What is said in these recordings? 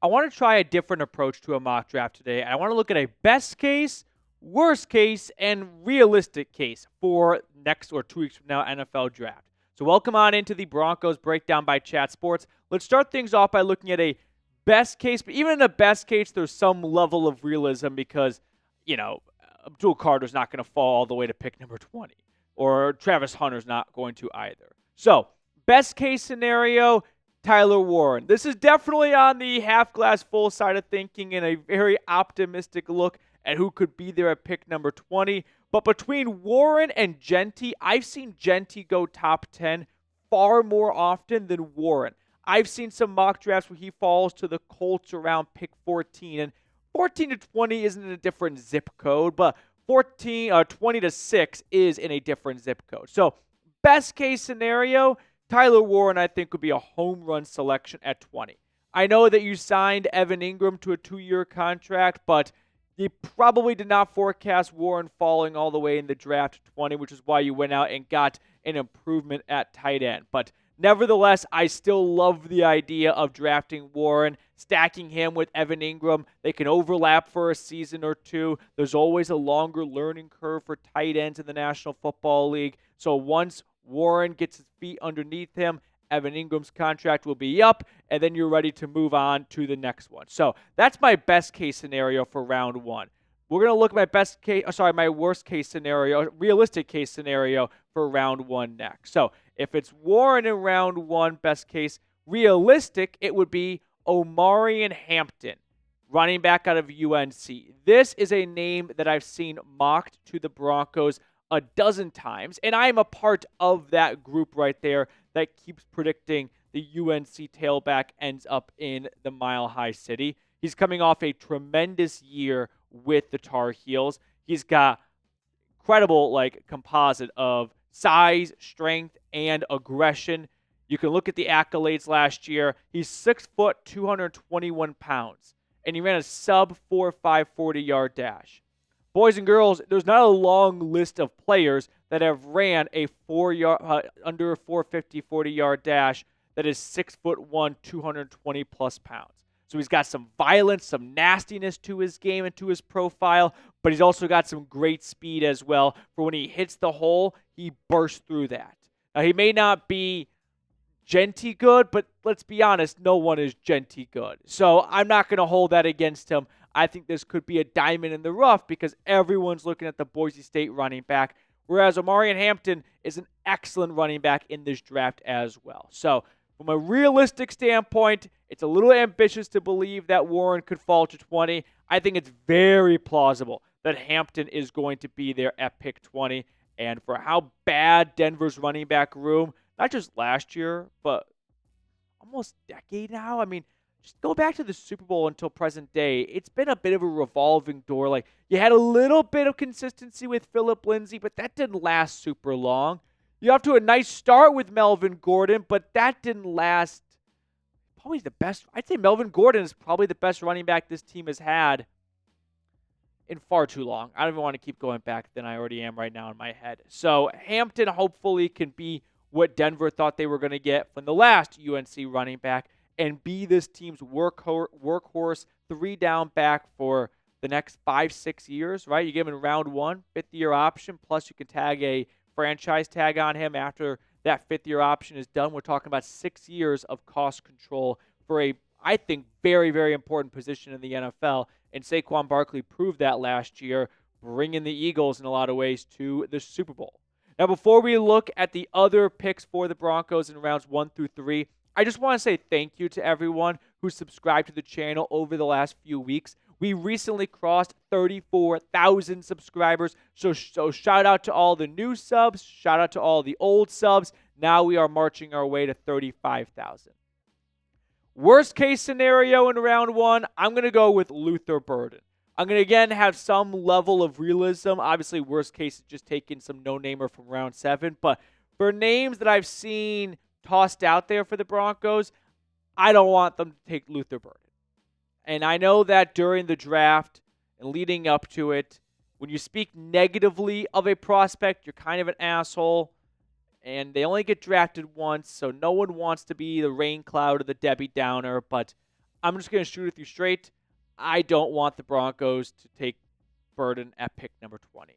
I want to try a different approach to a mock draft today. I want to look at a best case, worst case, and realistic case for next or 2 weeks from now NFL draft. So welcome on into the Broncos Breakdown by Chat Sports. Let's start things off by looking at a best case, but even in a best case, there's some level of realism because, Abdul Carter's not going to fall all the way to pick number 20, or Travis Hunter's not going to either. So, best case scenario, Tyler Warren. This is definitely on the half glass full side of thinking and a very optimistic look at who could be there at pick number 20. But between Warren and Genty, I've seen Genty go top 10 far more often than Warren. I've seen some mock drafts where he falls to the Colts around pick 14. And 14 to 20 isn't in a different zip code, but 20 to 6 is in a different zip code. So, best case scenario, Tyler Warren, I think, would be a home run selection at 20. I know that you signed Evan Ingram to a 2-year contract, but you probably did not forecast Warren falling all the way in the draft to 20, which is why you went out and got an improvement at tight end. But nevertheless, I still love the idea of drafting Warren, stacking him with Evan Ingram. They can overlap for a season or two. There's always a longer learning curve for tight ends in the National Football League. So once Warren gets his feet underneath him, Evan Ingram's contract will be up, and then you're ready to move on to the next one. So that's my best case scenario for round one. We're going to look at my worst case scenario, realistic case scenario for round one next. So if it's Warren in round one, best case, realistic, it would be Omarion Hampton, running back out of UNC. This is a name that I've seen mocked to the Broncos a dozen times, and I am a part of that group right there that keeps predicting the UNC tailback ends up in the Mile High City. He's coming off a tremendous year with the Tar Heels. He's got incredible composite of size, strength, and aggression. You can look at the accolades last year. He's 6 foot, 221 pounds, and he ran a sub 4.5 40-yard dash. Boys and girls, there's not a long list of players that have ran a under a 450 40-yard dash that is 6'1", 220 plus pounds. So he's got some violence, some nastiness to his game and to his profile, but he's also got some great speed as well. For when he hits the hole, he bursts through that. Now, he may not be Genty good, but let's be honest, no one is Genty good. So I'm not going to hold that against him. I think this could be a diamond in the rough because everyone's looking at the Boise State running back, whereas Omarion Hampton is an excellent running back in this draft as well. So from a realistic standpoint, it's a little ambitious to believe that Warren could fall to 20. I think it's very plausible that Hampton is going to be there at pick 20. And for how bad Denver's running back room, not just last year, but almost a decade now, I mean, just go back to the Super Bowl until present day. It's been a bit of a revolving door. You had a little bit of consistency with Phillip Lindsay, but that didn't last super long. You're off to a nice start with Melvin Gordon, but that didn't last. Probably the best. I'd say Melvin Gordon is probably the best running back this team has had in far too long. I don't even want to keep going back than I already am right now in my head. So Hampton hopefully can be what Denver thought they were going to get from the last UNC running back and be this team's workhorse 3-down back for the next 5-6 years, right? You give him in round one, 5th-year option, plus you can tag a franchise tag on him after that 5th-year option is done. We're talking about 6 years of cost control for a, I think, very, very important position in the NFL. And Saquon Barkley proved that last year, bringing the Eagles in a lot of ways to the Super Bowl. Now, before we look at the other picks for the Broncos in rounds 1 through 3, I just want to say thank you to everyone who subscribed to the channel over the last few weeks. We recently crossed 34,000 subscribers, so shout out to all the new subs, shout out to all the old subs. Now we are marching our way to 35,000. Worst case scenario in round 1, I'm going to go with Luther Burden. I'm going to, again, have some level of realism. Obviously, worst case is just taking some no-namer from round 7. But for names that I've seen tossed out there for the Broncos, I don't want them to take Luther Burden. And I know that during the draft and leading up to it, when you speak negatively of a prospect, you're kind of an asshole. And they only get drafted once, so no one wants to be the rain cloud or the Debbie Downer. But I'm just going to shoot with you straight. I don't want the Broncos to take Burden at pick number 20.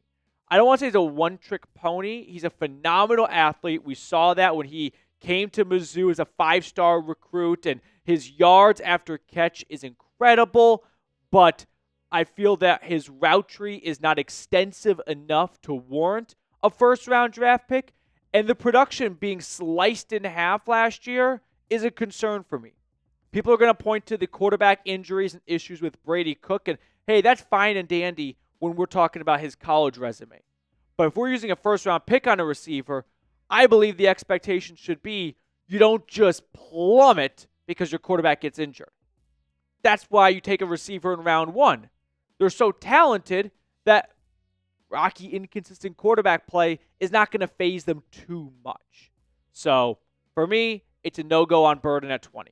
I don't want to say he's a one-trick pony. He's a phenomenal athlete. We saw that when he came to Mizzou as a 5-star recruit, and his yards after catch is incredible, but I feel that his route tree is not extensive enough to warrant a first-round draft pick, and the production being sliced in half last year is a concern for me. People are going to point to the quarterback injuries and issues with Brady Cook, and hey, that's fine and dandy when we're talking about his college resume. But if we're using a first-round pick on a receiver, I believe the expectation should be you don't just plummet because your quarterback gets injured. That's why you take a receiver in round 1. They're so talented that rocky, inconsistent quarterback play is not going to faze them too much. So, for me, it's a no-go on Burden at 20.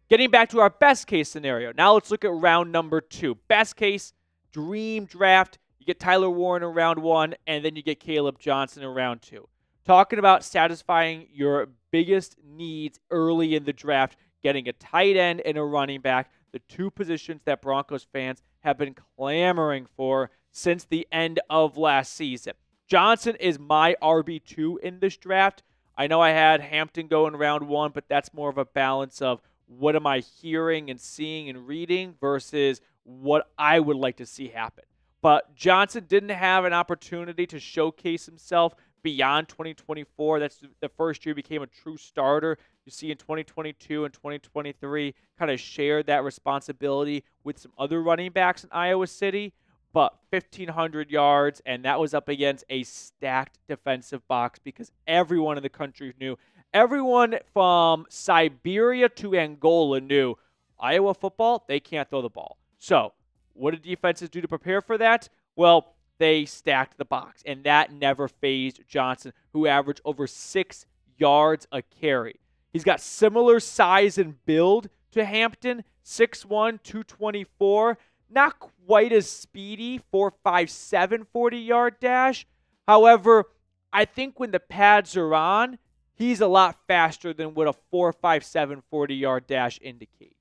Getting back to our best case scenario, now let's look at round number 2. Best case, dream draft, you get Tyler Warren in round 1, and then you get Kaleb Johnson in round 2. Talking about satisfying your biggest needs early in the draft, getting a tight end and a running back, the two positions that Broncos fans have been clamoring for since the end of last season. Johnson is my RB2 in this draft. I know I had Hampton go in round 1, but that's more of a balance of what am I hearing and seeing and reading versus what I would like to see happen. But Johnson didn't have an opportunity to showcase himself beyond 2024. That's the first year he became a true starter. You see in 2022 and 2023 kind of shared that responsibility with some other running backs in Iowa City. But 1,500 yards, and that was up against a stacked defensive box because everyone in the country knew. Everyone from Siberia to Angola knew Iowa football, they can't throw the ball. So what did defenses do to prepare for that? Well, they stacked the box, and that never fazed Johnson, who averaged over 6 yards a carry. He's got similar size and build to Hampton, 6'1", 224. Not quite as speedy, 4.57 40-yard dash. However, I think when the pads are on, he's a lot faster than what a 4.57 40-yard dash indicates.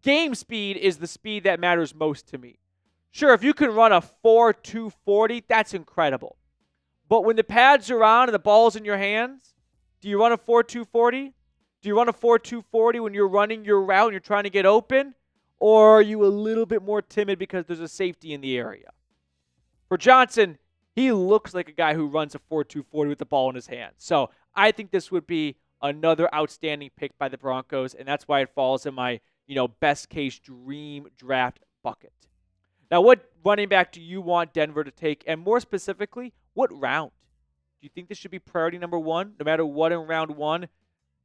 Game speed is the speed that matters most to me. Sure, if you can run a 4.2 40, that's incredible. But when the pads are on and the ball's in your hands, do you run a 4.2 40? Do you run a 4.2 40 when you're running your route and you're trying to get open? Or are you a little bit more timid because there's a safety in the area? For Johnson, he looks like a guy who runs a 4.2 40 with the ball in his hands. So I think this would be another outstanding pick by the Broncos, and that's why it falls in my best case dream draft bucket. Now, what running back do you want Denver to take? And more specifically, what round? Do you think this should be priority number 1, no matter what in round 1?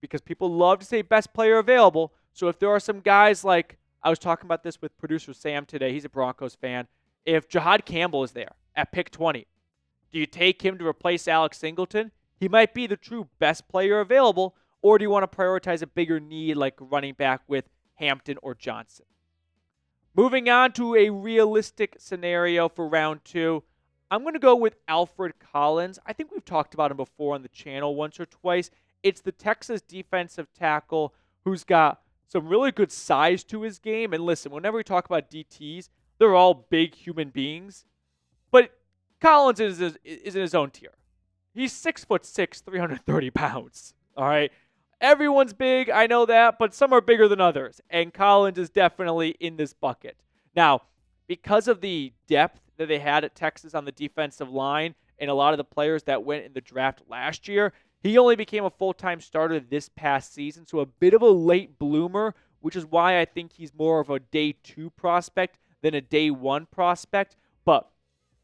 Because people love to say best player available. So if there are some guys like, I was talking about this with producer Sam today. He's a Broncos fan. If Jahad Campbell is there at pick 20, do you take him to replace Alex Singleton? He might be the true best player available. Or do you want to prioritize a bigger need like running back with Hampton or Johnson? Moving on to a realistic scenario for round 2, I'm going to go with Alfred Collins. I think we've talked about him before on the channel once or twice. It's the Texas defensive tackle who's got some really good size to his game. And listen, whenever we talk about DTs, they're all big human beings. But Collins is in his own tier. He's 6'6", 330 pounds. All right. Everyone's big, I know that, but some are bigger than others. And Collins is definitely in this bucket. Now, because of the depth that they had at Texas on the defensive line and a lot of the players that went in the draft last year, he only became a full-time starter this past season, so a bit of a late bloomer, which is why I think he's more of a day 2 prospect than a day 1 prospect. But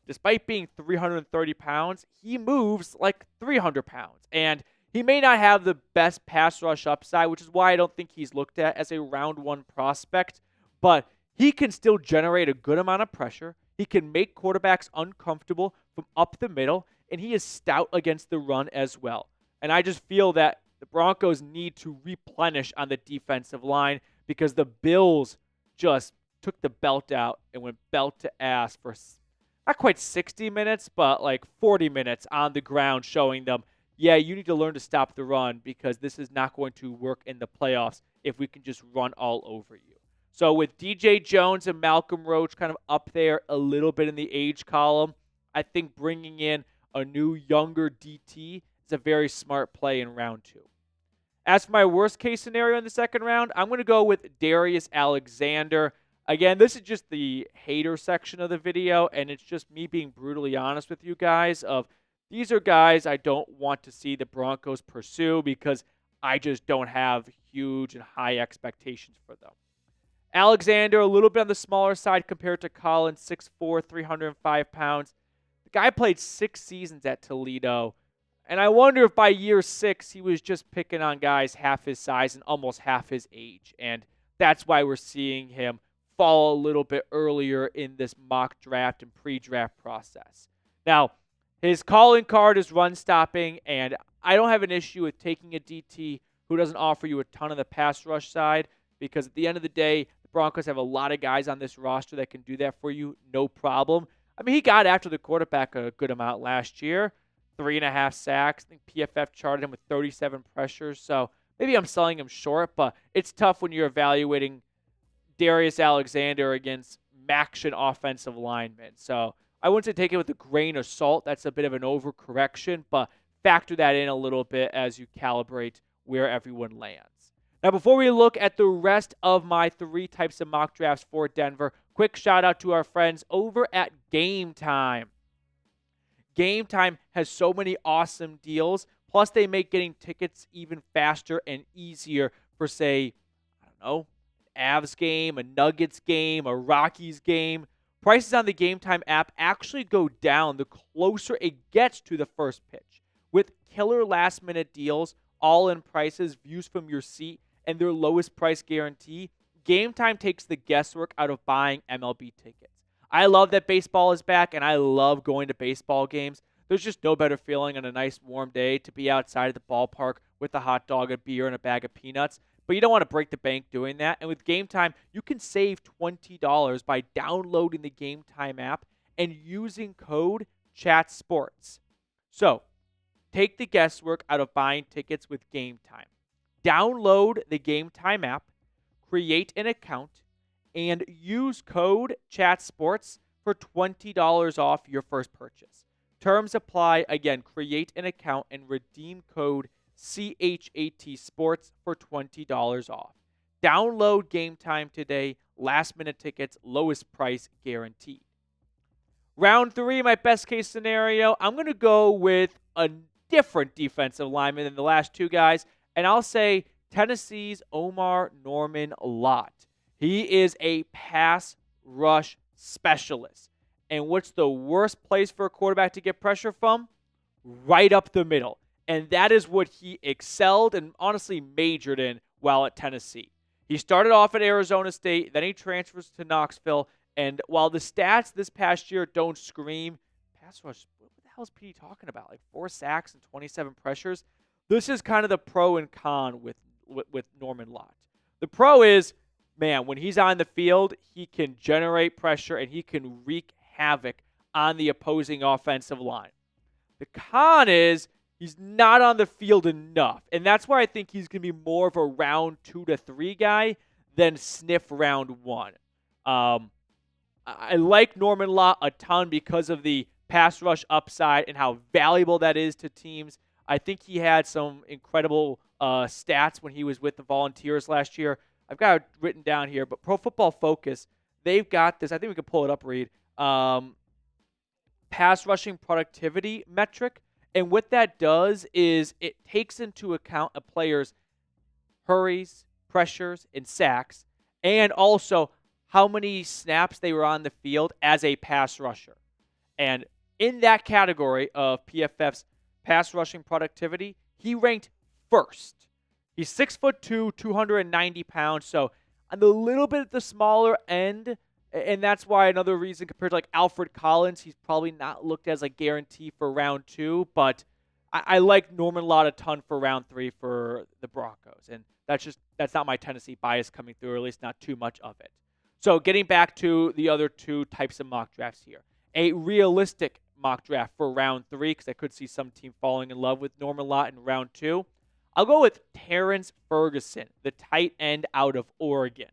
despite being 330 pounds, he moves like 300 pounds. And he may not have the best pass rush upside, which is why I don't think he's looked at as a round 1 prospect. But he can still generate a good amount of pressure. He can make quarterbacks uncomfortable from up the middle, and he is stout against the run as well. And I just feel that the Broncos need to replenish on the defensive line because the Bills just took the belt out and went belt to ass for not quite 60 minutes, but like 40 minutes on the ground, showing them, yeah, you need to learn to stop the run because this is not going to work in the playoffs if we can just run all over you. So with DJ Jones and Malcolm Roach kind of up there a little bit in the age column, I think bringing in a new, younger DT is a very smart play in round 2. As for my worst case scenario in the second round, I'm going to go with Darius Alexander. Again, this is just the hater section of the video, and it's just me being brutally honest with you guys of these are guys I don't want to see the Broncos pursue because I just don't have huge and high expectations for them. Alexander, a little bit on the smaller side compared to Collins, 6'4", 305 pounds. The guy played 6 seasons at Toledo. And I wonder if by year 6, he was just picking on guys half his size and almost half his age. And that's why we're seeing him fall a little bit earlier in this mock draft and pre-draft process. Now, his calling card is run stopping, and I don't have an issue with taking a DT who doesn't offer you a ton of the pass rush side, because at the end of the day, the Broncos have a lot of guys on this roster that can do that for you, no problem. I mean, he got after the quarterback a good amount last year. 3.5 sacks. I think PFF charted him with 37 pressures. So maybe I'm selling him short, but it's tough when you're evaluating Darius Alexander against Maction offensive linemen. So I wouldn't say take it with a grain of salt. That's a bit of an overcorrection, but factor that in a little bit as you calibrate where everyone lands. Now, before we look at the rest of my 3 types of mock drafts for Denver, quick shout out to our friends over at GameTime. GameTime has so many awesome deals. Plus, they make getting tickets even faster and easier for, say, I don't know, an Avs game, a Nuggets game, a Rockies game. Prices on the GameTime app actually go down the closer it gets to the first pitch. With killer last-minute deals, all-in prices, views from your seat, and their lowest price guarantee, GameTime takes the guesswork out of buying MLB tickets. I love that baseball is back, and I love going to baseball games. There's just no better feeling on a nice warm day to be outside of the ballpark with a hot dog, a beer, and a bag of peanuts. But you don't want to break the bank doing that. And with GameTime, you can save $20 by downloading the GameTime app and using code CHATSPORTS. So, take the guesswork out of buying tickets with GameTime. Download the GameTime app, create an account, and use code CHATSPORTS for $20 off your first purchase. Terms apply. Again, create an account and redeem code CHAT Sports for $20 off. Download GameTime today. Last minute tickets, lowest price guaranteed. Round 3, my best case scenario, I'm going to go with a different defensive lineman than the last 2 guys, and I'll say Tennessee's Omarr Norman-Lott. He is a pass rush specialist. And what's the worst place for a quarterback to get pressure from? Right up the middle. And that is what he excelled and honestly majored in while at Tennessee. He started off at Arizona State, then he transfers to Knoxville. And while the stats this past year don't scream, pass rush, what the hell is Petey talking about? Like 4 sacks and 27 pressures? This is kind of the pro and con with Norman-Lott. The pro is, man, when he's on the field, he can generate pressure and he can wreak havoc on the opposing offensive line. The con is he's not on the field enough, and that's why I think he's going to be more of a round 2 to 3 guy than sniff round 1. I like Norman-Lott a ton because of the pass rush upside and how valuable that is to teams. I think he had some incredible stats when he was with the Volunteers last year. I've got it written down here, but Pro Football Focus, they've got this. I think we can pull it up, Reed. Pass rushing productivity metric. And what that does is it takes into account a player's hurries, pressures, and sacks, and also how many snaps they were on the field as a pass rusher. And in that category of PFF's pass rushing productivity, he ranked first. He's 6'2", 290 pounds, so on a little bit at the smaller end, and that's why another reason compared to like Alfred Collins, he's probably not looked as a guarantee for round 2, but I like Norman-Lott a ton for round 3 for the Broncos, and that's not my Tennessee bias coming through, or at least not too much of it. So getting back to the other 2 types of mock drafts here. A realistic mock draft for round 3, because I could see some team falling in love with Norman-Lott in round 2. I'll go with Terrance Ferguson, the tight end out of Oregon.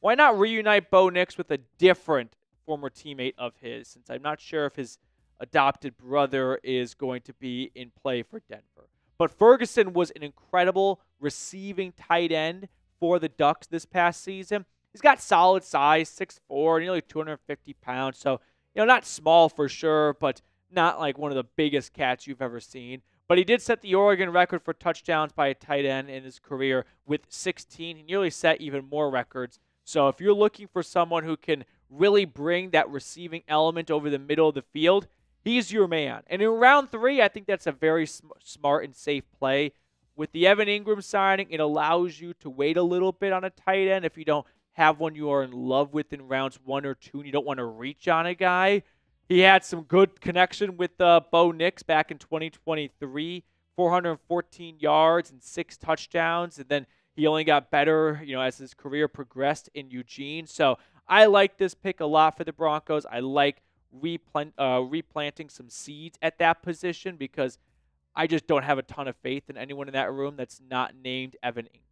why not reunite Bo Nix with a different former teammate of his, since I'm not sure if his adopted brother is going to be in play for Denver. But Ferguson was an incredible receiving tight end for the Ducks this past season. He's got solid size, 6'4", nearly 250 pounds. So, not small for sure, but not like one of the biggest cats you've ever seen. But he did set the Oregon record for touchdowns by a tight end in his career with 16. He nearly set even more records. So if you're looking for someone who can really bring that receiving element over the middle of the field, he's your man. And in round 3, I think that's a very smart and safe play. With the Evan Ingram signing, it allows you to wait a little bit on a tight end if you don't have one you are in love with in rounds 1 or 2 and you don't want to reach on a guy. He had some good connection with Bo Nix back in 2023, 414 yards and 6 touchdowns. And then he only got better, as his career progressed in Eugene. So I like this pick a lot for the Broncos. I like replanting some seeds at that position because I just don't have a ton of faith in anyone in that room that's not named Evan Ingram.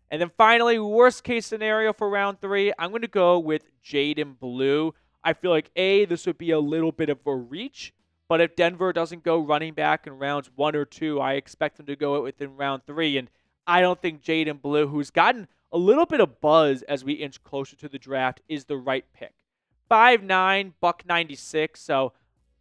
And then finally, worst case scenario for round 3, I'm going to go with Jaden Blue. I feel like, this would be a little bit of a reach, but if Denver doesn't go running back in rounds 1 or 2, I expect them to go within round 3. And I don't think Jaden Blue, who's gotten a little bit of buzz as we inch closer to the draft, is the right pick. 5'9", $196, so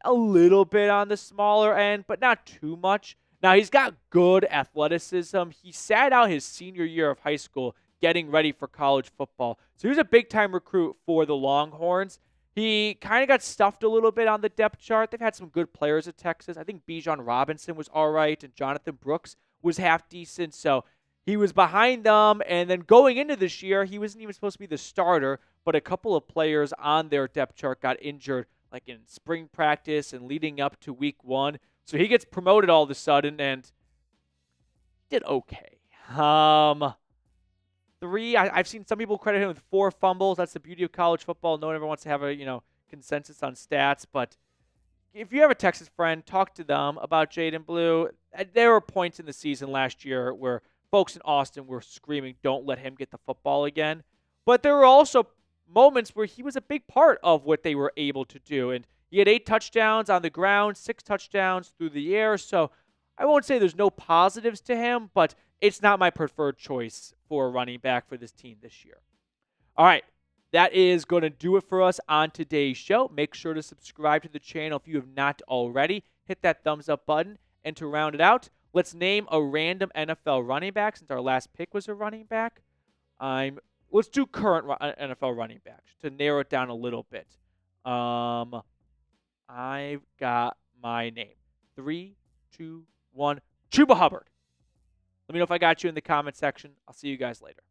a little bit on the smaller end, but not too much. Now, he's got good athleticism. He sat out his senior year of high school getting ready for college football. So he was a big-time recruit for the Longhorns. He kind of got stuffed a little bit on the depth chart. They've had some good players at Texas. I think Bijan Robinson was all right, and Jonathan Brooks was half decent. So he was behind them. And then going into this year, he wasn't even supposed to be the starter, but a couple of players on their depth chart got injured, like in spring practice and leading up to week 1. So he gets promoted all of a sudden and did okay. 3, I've seen some people credit him with 4 fumbles. That's the beauty of college football. No one ever wants to have a, consensus on stats. But if you have a Texas friend, talk to them about Jaden Blue. There were points in the season last year where folks in Austin were screaming, don't let him get the football again. But there were also moments where he was a big part of what they were able to do. And he had 8 touchdowns on the ground, 6 touchdowns through the air. So I won't say there's no positives to him, but it's not my preferred choice for a running back for this team this year. All right, that is going to do it for us on today's show. Make sure to subscribe to the channel if you have not already. Hit that thumbs up button. And to round it out, let's name a random NFL running back since our last pick was a running back. Let's do current NFL running backs to narrow it down a little bit. I've got my name. 3, 2, 1. Chuba Hubbard. Let me know if I got you in the comment section. I'll see you guys later.